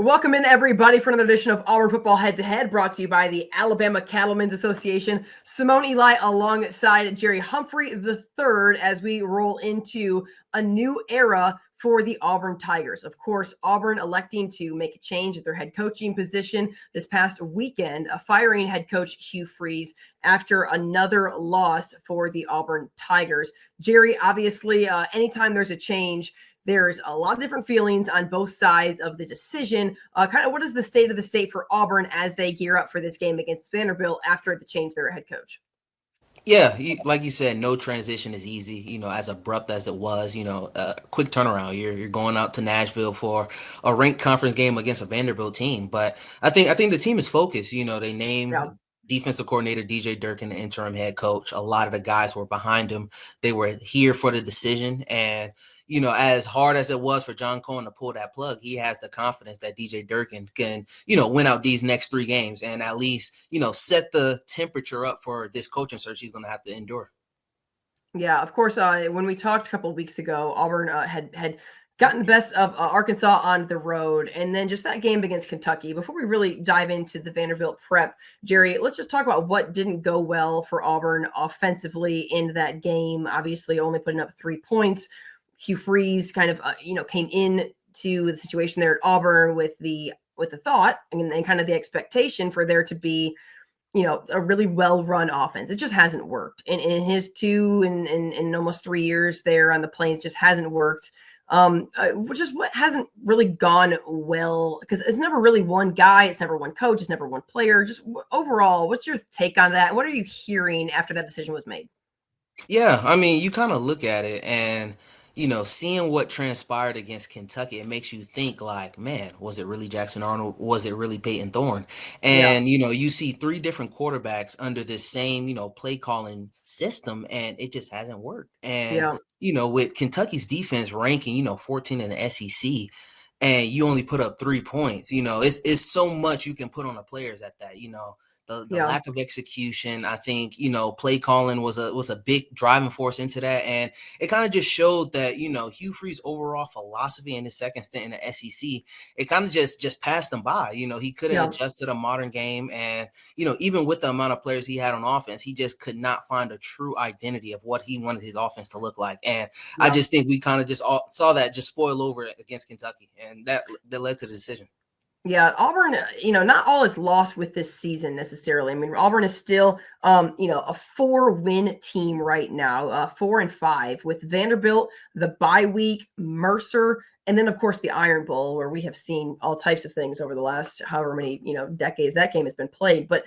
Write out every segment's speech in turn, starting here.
Welcome in, everybody, for another edition of Auburn Football Head-to-Head, brought to you by the Alabama Cattlemen's Association. Simone Eli alongside Jerry Humphrey III as we roll into a new era for the Auburn Tigers. Of course, Auburn electing to make a change at their head coaching position this past weekend, firing head coach Hugh Freeze after another loss for the Auburn Tigers. Jerry, obviously, anytime there's a change, there's a lot of different feelings on both sides of the decision. Kind of what is the state of the state for Auburn as they gear up for this game against Vanderbilt after the change their head coach? Yeah, like you said, no transition is easy, as abrupt as it was, quick turnaround. You're going out to Nashville for a ranked conference game against a Vanderbilt team. But I think the team is focused. They named defensive coordinator DJ Durkin the interim head coach. A lot of the guys were behind him. They were here for the decision. And as hard as it was for John Cohen to pull that plug, he has the confidence that DJ Durkin can, win out these next 3 games and at least, set the temperature up for this coaching search he's going to have to endure. Yeah, of course. When we talked a couple of weeks ago, Auburn had gotten the best of Arkansas on the road, and then just that game against Kentucky. Before we really dive into the Vanderbilt prep, Jerry, let's just talk about what didn't go well for Auburn offensively in that game. Obviously, only putting up 3 points. Hugh Freeze kind of, came in to the situation there at Auburn with the thought and kind of the expectation for there to be, a really well-run offense. It just hasn't worked. In his 2 and almost 3 years there on the Plains, just hasn't worked. Which is what hasn't really gone well, because it's never really one guy, it's never one coach, it's never one player. Just overall, what's your take on that? What are you hearing after that decision was made? Yeah, I mean, you kind of look at it and, seeing what transpired against Kentucky, it makes you think like, man, was it really Jackson Arnold? Was it really Peyton Thorne? And, you see 3 different quarterbacks under this same, play calling system, and it just hasn't worked. And, with Kentucky's defense ranking, 14 in the SEC, and you only put up 3 points, it's so much you can put on the players at that, the lack of execution. I think, play calling was a big driving force into that. And it kind of just showed that, Hugh Freeze's overall philosophy in his second stint in the SEC, it kind of just passed him by. He couldn't adjust to the modern game. And, even with the amount of players he had on offense, he just could not find a true identity of what he wanted his offense to look like. And I just think we kind of just saw that just spoil over against Kentucky. And that led to the decision. Yeah, Auburn, not all is lost with this season necessarily. I mean, Auburn is still, a 4-win team right now, 4-5 with Vanderbilt, the bye week, Mercer, and then, of course, the Iron Bowl, where we have seen all types of things over the last however many, decades that game has been played. But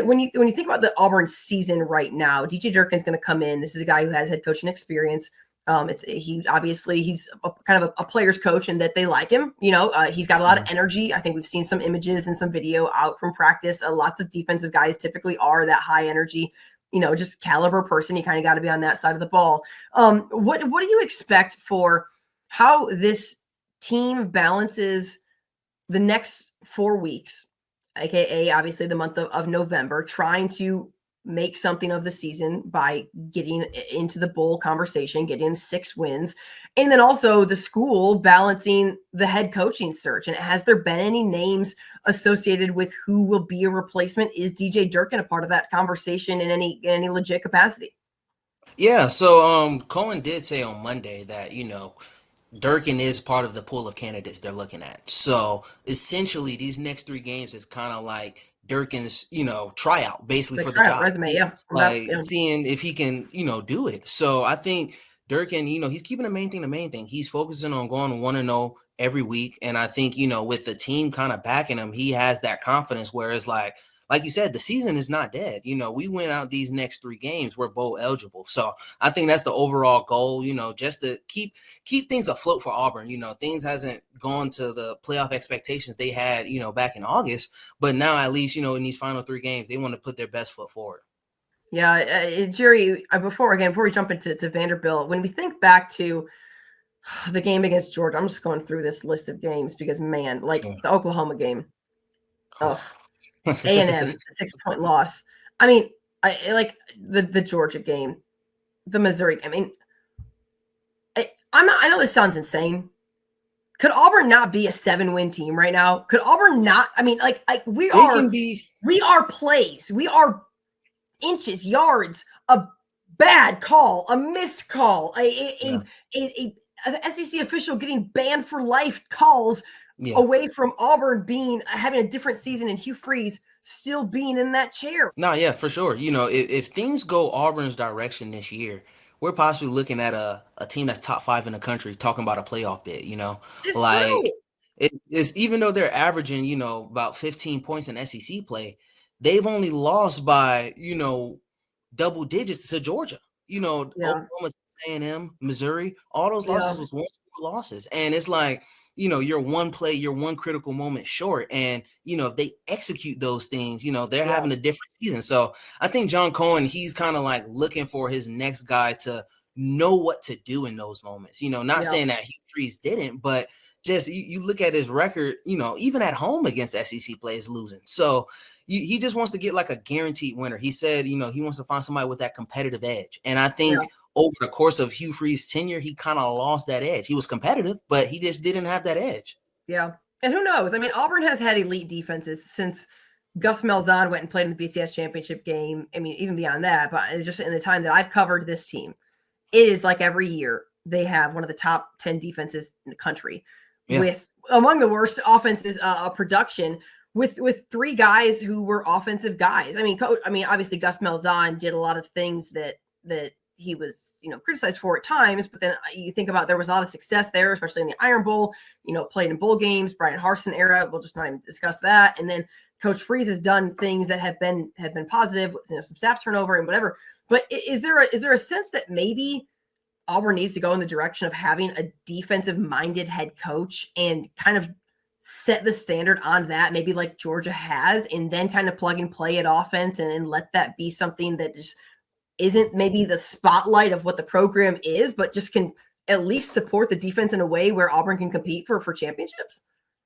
when you think about the Auburn season right now, DJ Durkin's going to come in. This is a guy who has head coaching experience. He's kind of a player's coach, and that they like him. He's got a lot of energy. I think we've seen some images and some video out from practice. Lots of defensive guys typically are that high energy, just caliber person. You kind of got to be on that side of the ball. What do you expect for how this team balances the next 4 weeks, aka obviously the month of November, trying to make something of the season by getting into the bowl conversation, getting 6 wins, and then also the school balancing the head coaching search? And has there been any names associated with who will be a replacement? Is DJ Durkin a part of that conversation in any legit capacity? Yeah, so Cohen did say on Monday that, Durkin is part of the pool of candidates they're looking at. So essentially these next 3 games is kind of like Durkin's, tryout basically for the job. Resume, Seeing if he can, do it. So I think Durkin, he's keeping the main thing. He's focusing on going 1-0 every week. And I think, with the team kind of backing him, he has that confidence where it's like you said, the season is not dead. We went out these next 3 games, we're bowl eligible. So I think that's the overall goal, just to keep things afloat for Auburn. Things hasn't gone to the playoff expectations they had, back in August. But now at least, in these final 3 games, they want to put their best foot forward. Yeah, Jerry, before we jump into Vanderbilt, when we think back to the game against Georgia, I'm just going through this list of games because, man, like the Oklahoma game. Oh. A&M, 6-point loss. I mean, I like the Georgia game, the Missouri. I mean, I know this sounds insane, Could Auburn not be a 7-win team right now? Could Auburn not? I mean, like we They are can be. plays, we are inches, yards, a bad call, a missed call, Yeah. an SEC official getting banned for life calls Yeah. away from Auburn having a different season and Hugh Freeze still being in that chair. No, yeah, for sure. If things go Auburn's direction this year, we're possibly looking at a team that's top 5 in the country talking about a playoff bid, It's true. like it's even though they're averaging, about 15 points in SEC play, they've only lost by, double digits to Georgia, Yeah. Oklahoma, A&M, Missouri, all those Yeah. losses was 1-score losses. And it's like, you're one play, you're one critical moment short. And, if they execute those things, they're Yeah. having a different season. So I think John Cohen, he's kind of like looking for his next guy to know what to do in those moments. Not Yeah. saying that Hugh Freeze didn't, but just you look at his record, even at home against SEC play is losing. So he just wants to get like a guaranteed winner. He said, he wants to find somebody with that competitive edge. And I think over the course of Hugh Freeze's tenure, he kind of lost that edge. He was competitive, but he just didn't have that edge. Yeah. And who knows? I mean, Auburn has had elite defenses since Gus Malzahn went and played in the BCS championship game. I mean, even beyond that, but just in the time that I've covered this team, it is like every year they have one of the top 10 defenses in the country with among the worst offenses production with 3 guys who were offensive guys. I mean, obviously Gus Malzahn did a lot of things that he was, criticized for at times, but then you think about there was a lot of success there, especially in the Iron Bowl, played in bowl games, Brian Harsin era. We'll just not even discuss that. And then Coach Freeze has done things that have been positive, some staff turnover and whatever. But is there a sense that maybe Auburn needs to go in the direction of having a defensive minded head coach and kind of set the standard on that, maybe like Georgia has, and then kind of plug and play at offense and let that be something that just isn't maybe the spotlight of what the program is, but just can at least support the defense in a way where Auburn can compete for championships?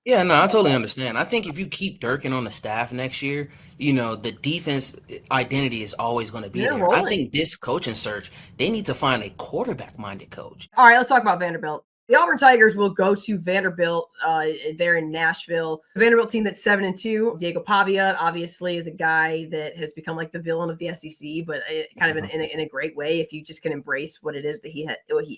Yeah, no, I totally understand. I think if you keep Durkin on the staff next year, the defense identity is always going to be there. I think this coaching search, they need to find a quarterback-minded coach. All right, let's talk about Vanderbilt. The Auburn Tigers will go to Vanderbilt there in Nashville. The Vanderbilt team that's 7-2. Diego Pavia obviously is a guy that has become like the villain of the SEC, but kind of in a great way if you just can embrace what it is that he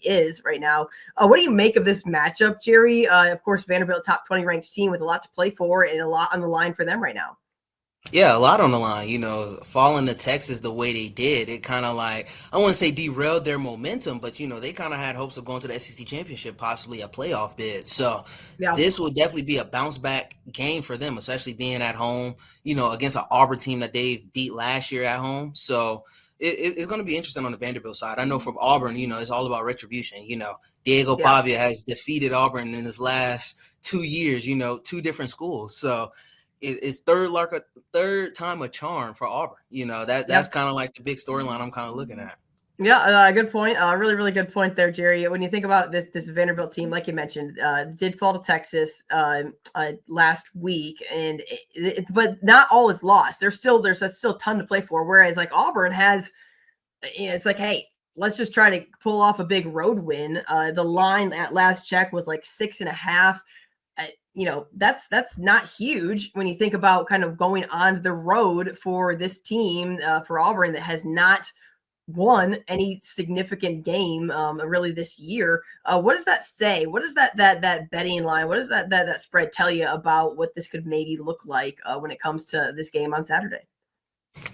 is right now. What do you make of this matchup, Jerry? Of course, Vanderbilt top 20 ranked team with a lot to play for and a lot on the line for them right now. Yeah, a lot on the line. Falling to Texas the way they did, it kind of like, I wouldn't say derailed their momentum, but, they kind of had hopes of going to the SEC championship, possibly a playoff bid. So this will definitely be a bounce back game for them, especially being at home, against an Auburn team that they beat last year at home. So it's going to be interesting on the Vanderbilt side. I know for Auburn, it's all about retribution. Diego Pavia has defeated Auburn in his last 2 years, 2 different schools. So it's third time a charm for Auburn. That's kind of like the big storyline I'm kind of looking at. Yeah, good point. Really, really good point there, Jerry. When you think about this Vanderbilt team, like you mentioned, did fall to Texas last week, but not all is lost. There's still a ton to play for. Whereas like Auburn has, it's like, hey, let's just try to pull off a big road win. The line at last check was like 6.5. That's not huge when you think about kind of going on the road for this team for Auburn that has not won any significant game really this year. What does that say? What does that betting line, what does that spread tell you about what this could maybe look like when it comes to this game on Saturday?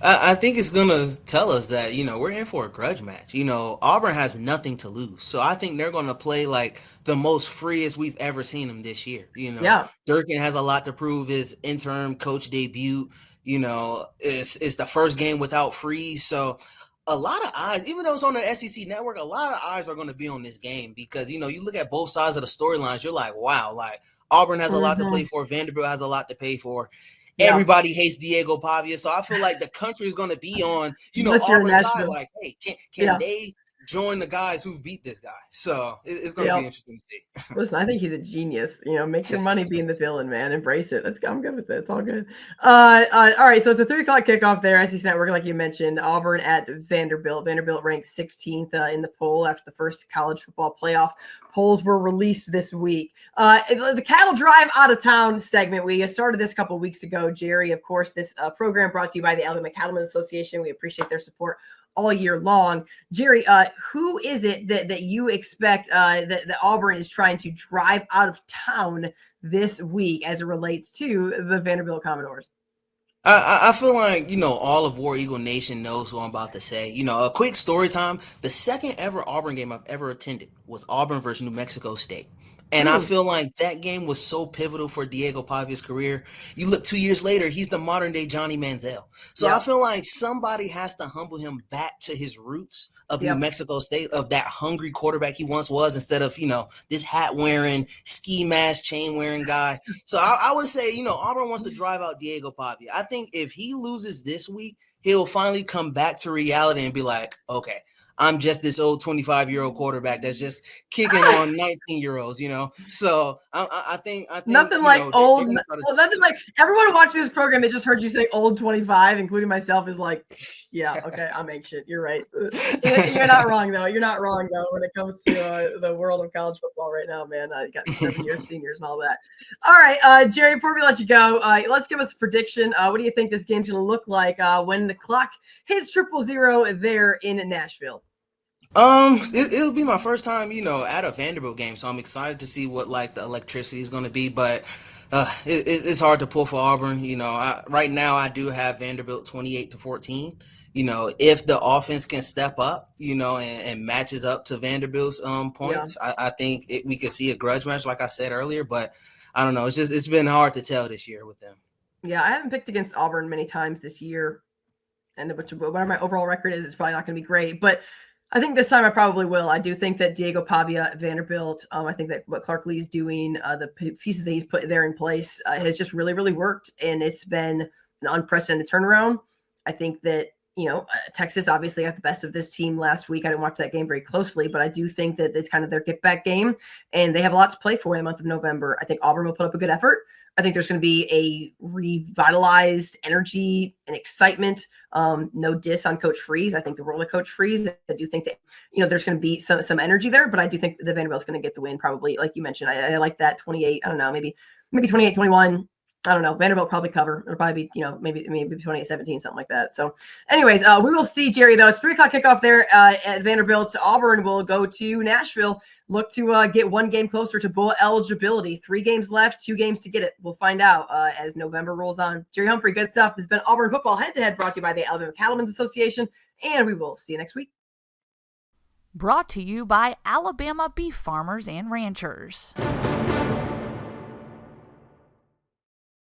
I think it's going to tell us that, we're in for a grudge match. Auburn has nothing to lose. So I think they're going to play like the most freest we've ever seen them this year. Durkin has a lot to prove. His interim coach debut, it's the first game without Freeze. So a lot of eyes, even though it's on the SEC network, a lot of eyes are going to be on this game because, you look at both sides of the storylines, you're like, wow, like Auburn has a lot to play for. Vanderbilt has a lot to pay for. Everybody hates Diego Pavia, so I feel like the country is going to be on, Auburn's side. Like, hey, can they join the guys who beat this guy. So it's going to be Yep. interesting to see. Listen, I think he's a genius. Make your money being the villain, man. Embrace it. I'm good with it. It's all good. All right. So it's a 3:00 kickoff there. SEC Network, like you mentioned, Auburn at Vanderbilt. Vanderbilt ranked 16th in the poll after the first college football playoff polls were released this week. The Cattle Drive Out of Town segment. We started this a couple weeks ago, Jerry. Of course, this program brought to you by the Alabama Cattlemen Association. We appreciate their support all year long. Jerry, who is it that you expect that Auburn is trying to drive out of town this week as it relates to the Vanderbilt Commodores? I feel like, all of War Eagle Nation knows who I'm about to say. A quick story time. The second ever Auburn game I've ever attended was Auburn versus New Mexico State. And I feel like that game was so pivotal for Diego Pavia's career. You look 2 years later, he's the modern day Johnny Manziel. So I feel like somebody has to humble him back to his roots of New Mexico State, of that hungry quarterback he once was, instead of, this hat wearing, ski mask, chain wearing guy. So I would say, Auburn wants to drive out Diego Pavia. I think if he loses this week, he'll finally come back to reality and be like, okay, I'm just this old 25-year-old quarterback that's just kicking on 19-year-olds, So I think nothing like old. Nothing like everyone watching this program. They just heard you say old 25, including myself, is like, yeah, okay, I'm ancient. You're right. You're not wrong though. You're not wrong though when it comes to the world of college football right now, man. You got 7-year seniors and all that. All right, Jerry. Before we let you go, let's give us a prediction. What do you think this game's going to look like when the clock hits 0:00 there in Nashville? It'll be my first time, at a Vanderbilt game, so I'm excited to see what like the electricity is going to be. But it's hard to pull for Auburn. Right now I do have Vanderbilt 28-14. If the offense can step up, and matches up to Vanderbilt's points, I think we could see a grudge match, like I said earlier. But I don't know. It's been hard to tell this year with them. Yeah, I haven't picked against Auburn many times this year, and whatever my overall record is, it's probably not going to be great, but I think this time I probably will. I do think that Diego Pavia at Vanderbilt, I think that what Clark Lee is doing, the pieces that he's put there in place has just really, really worked. And it's been an unprecedented turnaround. I think that, Texas obviously got the best of this team last week. I didn't watch that game very closely, but I do think that it's kind of their get back game and they have a lot to play for in the month of November. I think Auburn will put up a good effort. I think there's going to be a revitalized energy and excitement. No diss on Coach Freeze. I think the role of Coach Freeze, I do think that, there's going to be some energy there, but I do think the Vanderbilt's going to get the win probably, like you mentioned. I like that 28. I don't know, maybe 28-21. I don't know. Vanderbilt probably cover. It'll probably be, maybe 28-17, something like that. So anyways, we will see, Jerry, though. It's 3:00 kickoff there at Vanderbilt. Auburn will go to Nashville, look to get one game closer to bowl eligibility. 3 games left, 2 games to get it. We'll find out as November rolls on. Jerry Humphrey, good stuff. This has been Auburn Football Head-to-Head, brought to you by the Alabama Cattlemen's Association, and we will see you next week. Brought to you by Alabama Beef Farmers and Ranchers.